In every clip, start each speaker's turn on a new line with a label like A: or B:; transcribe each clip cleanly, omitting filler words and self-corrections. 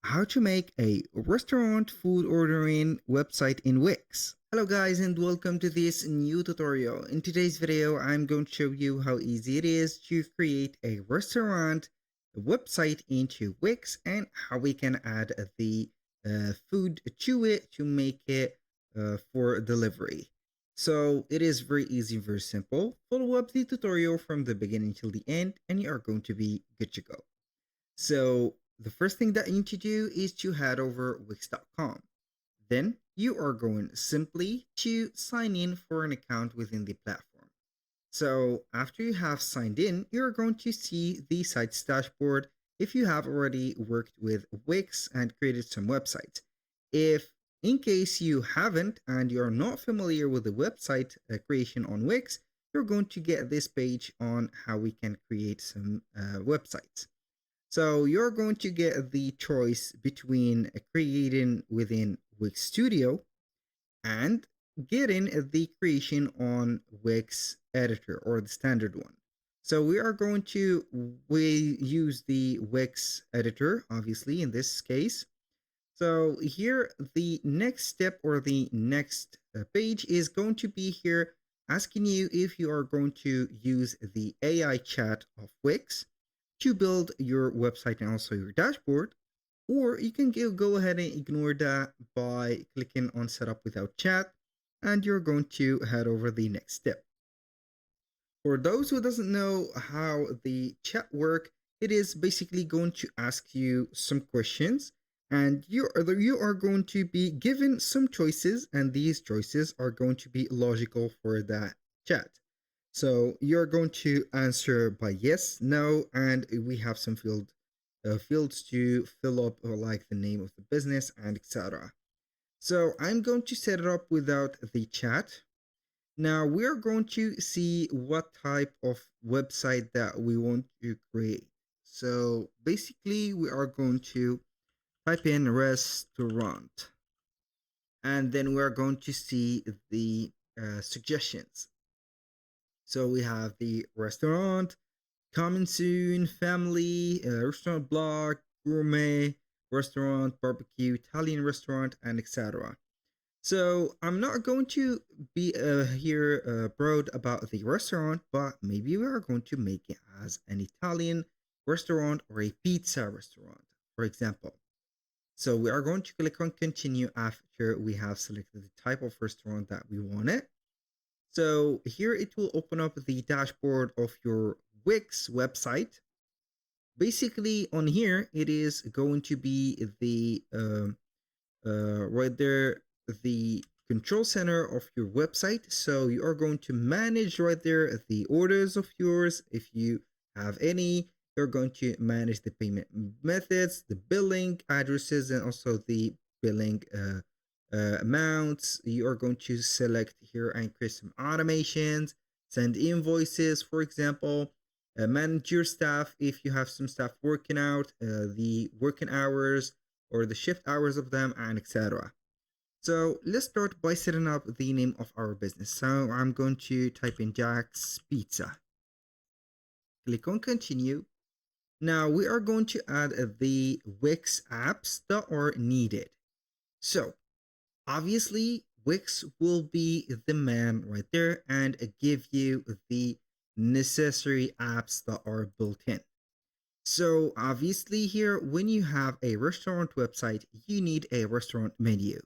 A: How to make a restaurant food ordering website in Wix. Hello guys and welcome to this new tutorial. In today's video, I'm going to show you how easy it is to create a restaurant website into Wix and how we can add the food to it to make it for delivery. So it is very easy, very simple. Follow up the tutorial from the beginning till the end and you are going to be good to go. So the first thing that you need to do is to head over wix.com. Then you are going simply to sign in for an account within the platform. So after you have signed in, you're going to see the site's dashboard if you have already worked with Wix and created some websites. If in case you haven't and you're not familiar with the website creation on Wix, you're going to get this page on how we can create some websites. So you're going to get the choice between creating within Wix Studio and getting the creation on Wix editor or the standard one. So we are going to use the Wix editor, obviously in this case. So here the next step or the next page is going to be here asking you if you are going to use the AI chat of Wix to build your website and also your dashboard, or you can go ahead and ignore that by clicking on setup without chat and you're going to head over the next step. For those who doesn't know how the chat work, it is basically going to ask you some questions and you are going to be given some choices and these choices are going to be logical for that chat. So you're going to answer by yes, no, and we have some fields to fill up like the name of the business and etc. So I'm going to set it up without the chat. Now we're going to see what type of website that we want to create. So basically we are going to type in restaurant and then we're going to see the suggestions. So we have the restaurant, coming soon, family, restaurant blog, gourmet, restaurant, barbecue, Italian restaurant, and etc. So I'm not going to be here broad about the restaurant, but maybe we are going to make it as an Italian restaurant or a pizza restaurant, for example. So we are going to click on continue after we have selected the type of restaurant that we want it. So here it will open up the dashboard of your Wix website. Basically on here, it is going to be the right there, the control center of your website. So you are going to manage right there the orders of yours. If you have any, you're going to manage the payment methods, the billing addresses, and also the billing amounts. You are going to select here and create some automations, send invoices, for example, manage your staff if you have some staff working out, the working hours or the shift hours of them, and etc. So let's start by setting up the name of our business. So I'm going to type in Jack's Pizza. Click on continue. Now we are going to add the Wix apps that are needed. So obviously Wix will be the man right there and give you the necessary apps that are built in. So obviously here, when you have a restaurant website, you need a restaurant menu.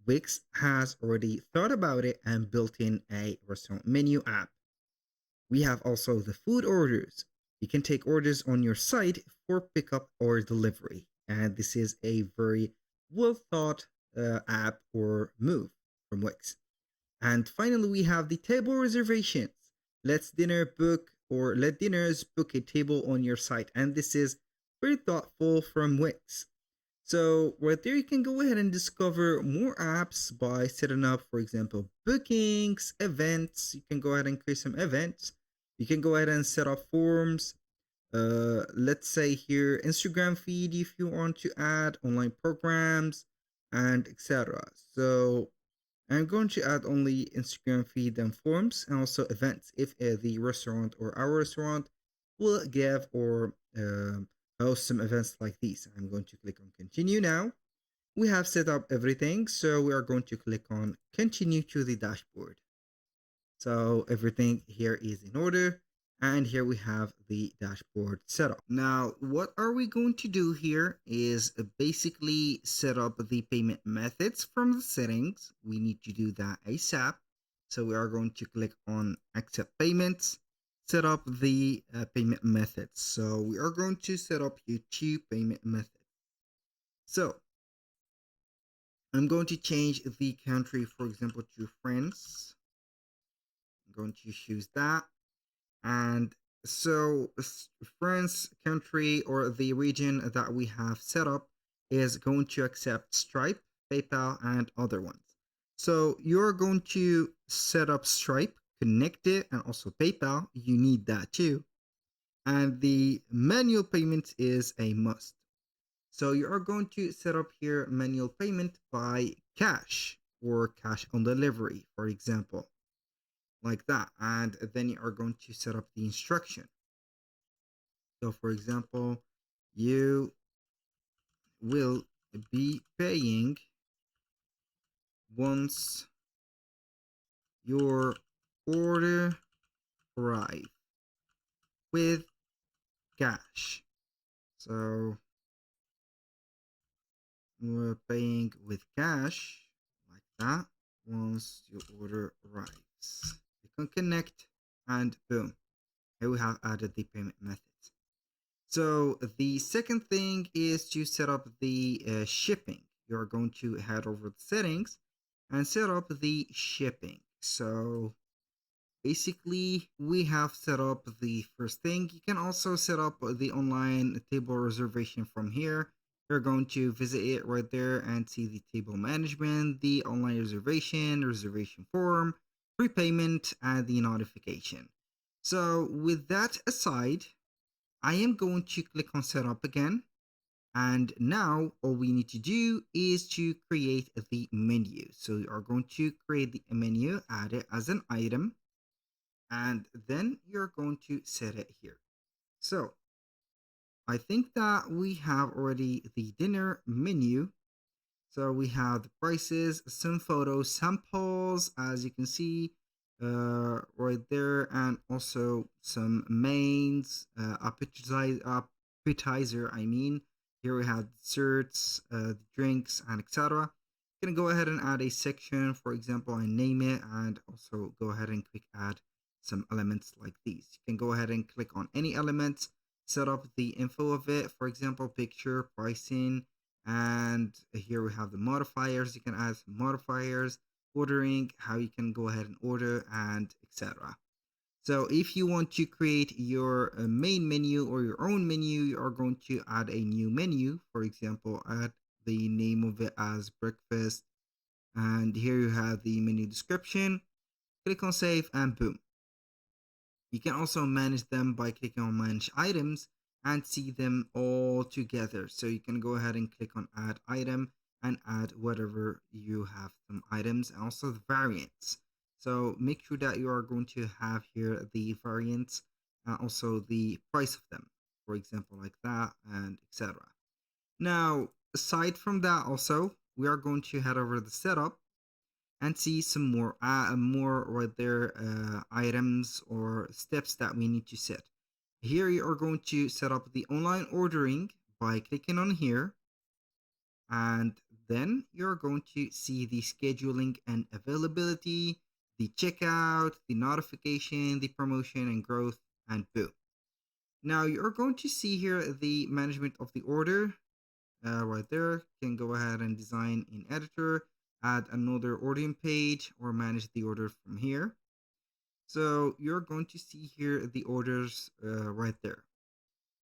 A: Wix has already thought about it and built in a restaurant menu app. We have also the food orders. You can take orders on your site for pickup or delivery. And this is a very well thought app or move from Wix. And finally, we have the table reservations. Let dinners book a table on your site. And this is very thoughtful from Wix. So right there, you can go ahead and discover more apps by setting up, for example, bookings, events. You can go ahead and create some events. You can go ahead and set up forms. Let's say here, Instagram feed if you want to add online programs and etc. So I'm going to add only Instagram feed and forms and also events if the restaurant or our restaurant will give or host some events like these. I'm going to click on continue now. We have set up everything, so we are going to click on continue to the dashboard. So everything here is in order, and here we have the dashboard setup. Now, what are we going to do here is basically set up the payment methods from the settings. We need to do that ASAP. So we are going to click on accept payments, set up the payment methods. So we are going to set up here two payment methods. So I'm going to change the country, for example, to France. I'm going to choose that. And so France country or the region that we have set up is going to accept Stripe, PayPal, and other ones. So you're going to set up Stripe, connect it, and also PayPal. You need that too. And the manual payment is a must. So you are going to set up here manual payment by cash or cash on delivery, for example, like that. And then you are going to set up the instruction. So for example, you will be paying once your order arrives with cash. So we're paying with cash like that once your order arrives. You can connect and boom, here we have added the payment methods. So the second thing is to set up the shipping. You're going to head over the settings and set up the shipping. So basically we have set up the first thing. You can also set up the online table reservation from here. You're going to visit it right there and see the table management, the online reservation form, prepayment, and the notification. So with that aside, I am going to click on setup again. And now all we need to do is to create the menu. So you are going to create the menu, add it as an item, and then you're going to set it here. So I think that we have already the dinner menu. So we have the prices, some photos, samples, as you can see right there, and also some mains, appetizer. I mean, here we have desserts, drinks, and etc. You can go ahead and add a section, for example, and name it, and also go ahead and click add some elements like these. You can go ahead and click on any element, set up the info of it, for example, picture, pricing, and here we have the modifiers. You can add some modifiers, ordering, how you can go ahead and order, and etc. So if you want to create your main menu or your own menu, you are going to add a new menu. For example, add the name of it as breakfast, and here you have the menu description. Click on save and boom. You can also manage them by clicking on manage items and see them all together. So you can go ahead and click on add item and add whatever you have some items and also the variants. So make sure that you are going to have here the variants and also the price of them, for example, like that and etc. Now, aside from that also, we are going to head over to the setup and see some more right there items or steps that we need to set. Here you are going to set up the online ordering by clicking on here, and then you're going to see the scheduling and availability, the checkout, the notification, the promotion and growth, and boom. Now you're going to see here the management of the order right there. You can go ahead and design in editor, add another ordering page, or manage the order from here. So you're going to see here the orders right there.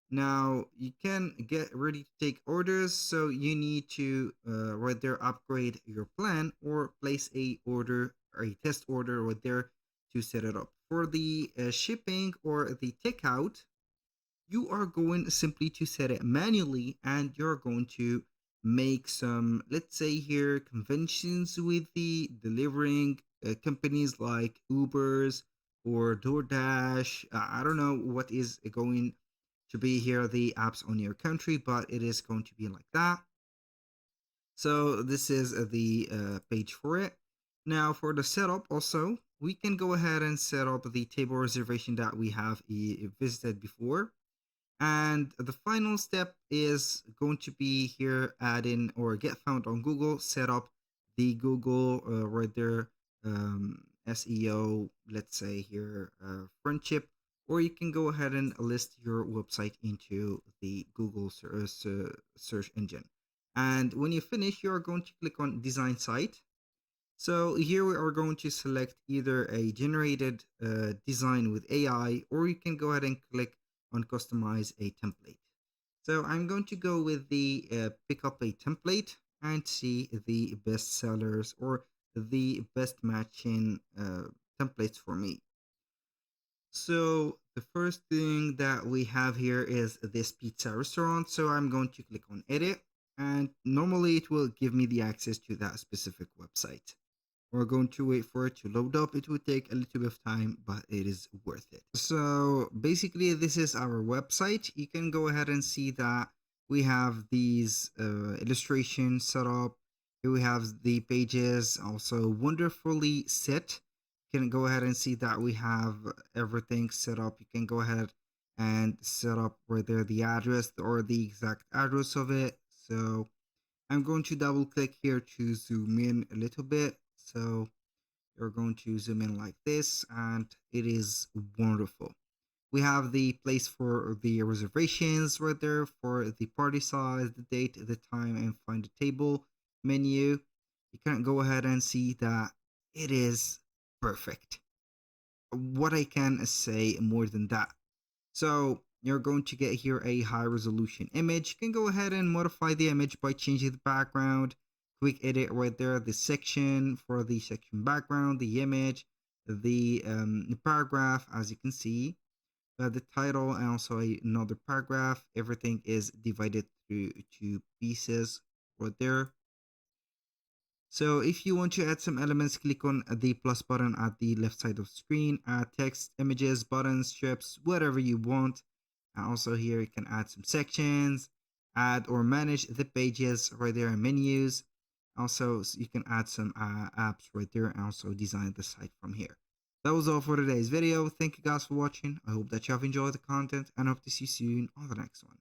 A: Now you can get ready to take orders, so you need to right there upgrade your plan or place a order or a test order right there to set it up. For the shipping or the takeout, you are going simply to set it manually, and you're going to make some, let's say here, conventions with the delivering companies like Ubers or DoorDash. I don't know what is going to be here the apps on your country, but it is going to be like that. So this is the page for it. Now for the setup also, we can go ahead and set up the table reservation that we have visited before. And the final step is going to be here, add in or get found on Google, set up the Google right there, SEO, let's say here, friendship, or you can go ahead and list your website into the Google search engine. And when you finish, you're going to click on design site. So here we are going to select either a generated design with AI, or you can go ahead and click on customize a template. So I'm going to go with the pick up a template and see the best sellers or the best matching templates for me. So the first thing that we have here is this pizza restaurant. So I'm going to click on edit, and normally it will give me the access to that specific website. We're going to wait for it to load up. It will take a little bit of time, but it is worth it. So basically, this is our website. You can go ahead and see that we have these illustrations set up. Here we have the pages also wonderfully set. You can go ahead and see that we have everything set up. You can go ahead and set up right there the address or the exact address of it. So I'm going to double click here to zoom in a little bit. So you're going to zoom in like this, and it is wonderful. We have the place for the reservations right there for the party size, the date, the time, and find the table menu. You can go ahead and see that it is perfect. What I can say more than that. So you're going to get here a high resolution image. You can go ahead and modify the image by changing the background. Quick edit right there, the section for the section background, the image, the paragraph, as you can see, the title, and also another paragraph. Everything is divided through two pieces right there. So if you want to add some elements, click on the plus button at the left side of the screen, add text, images, buttons, strips, whatever you want. And also here you can add some sections, add or manage the pages right there in menus. Also you can add some apps right there and also design the site from here. That was all for today's video. Thank you guys for watching. I hope that you have enjoyed the content and hope to see you soon on the next one.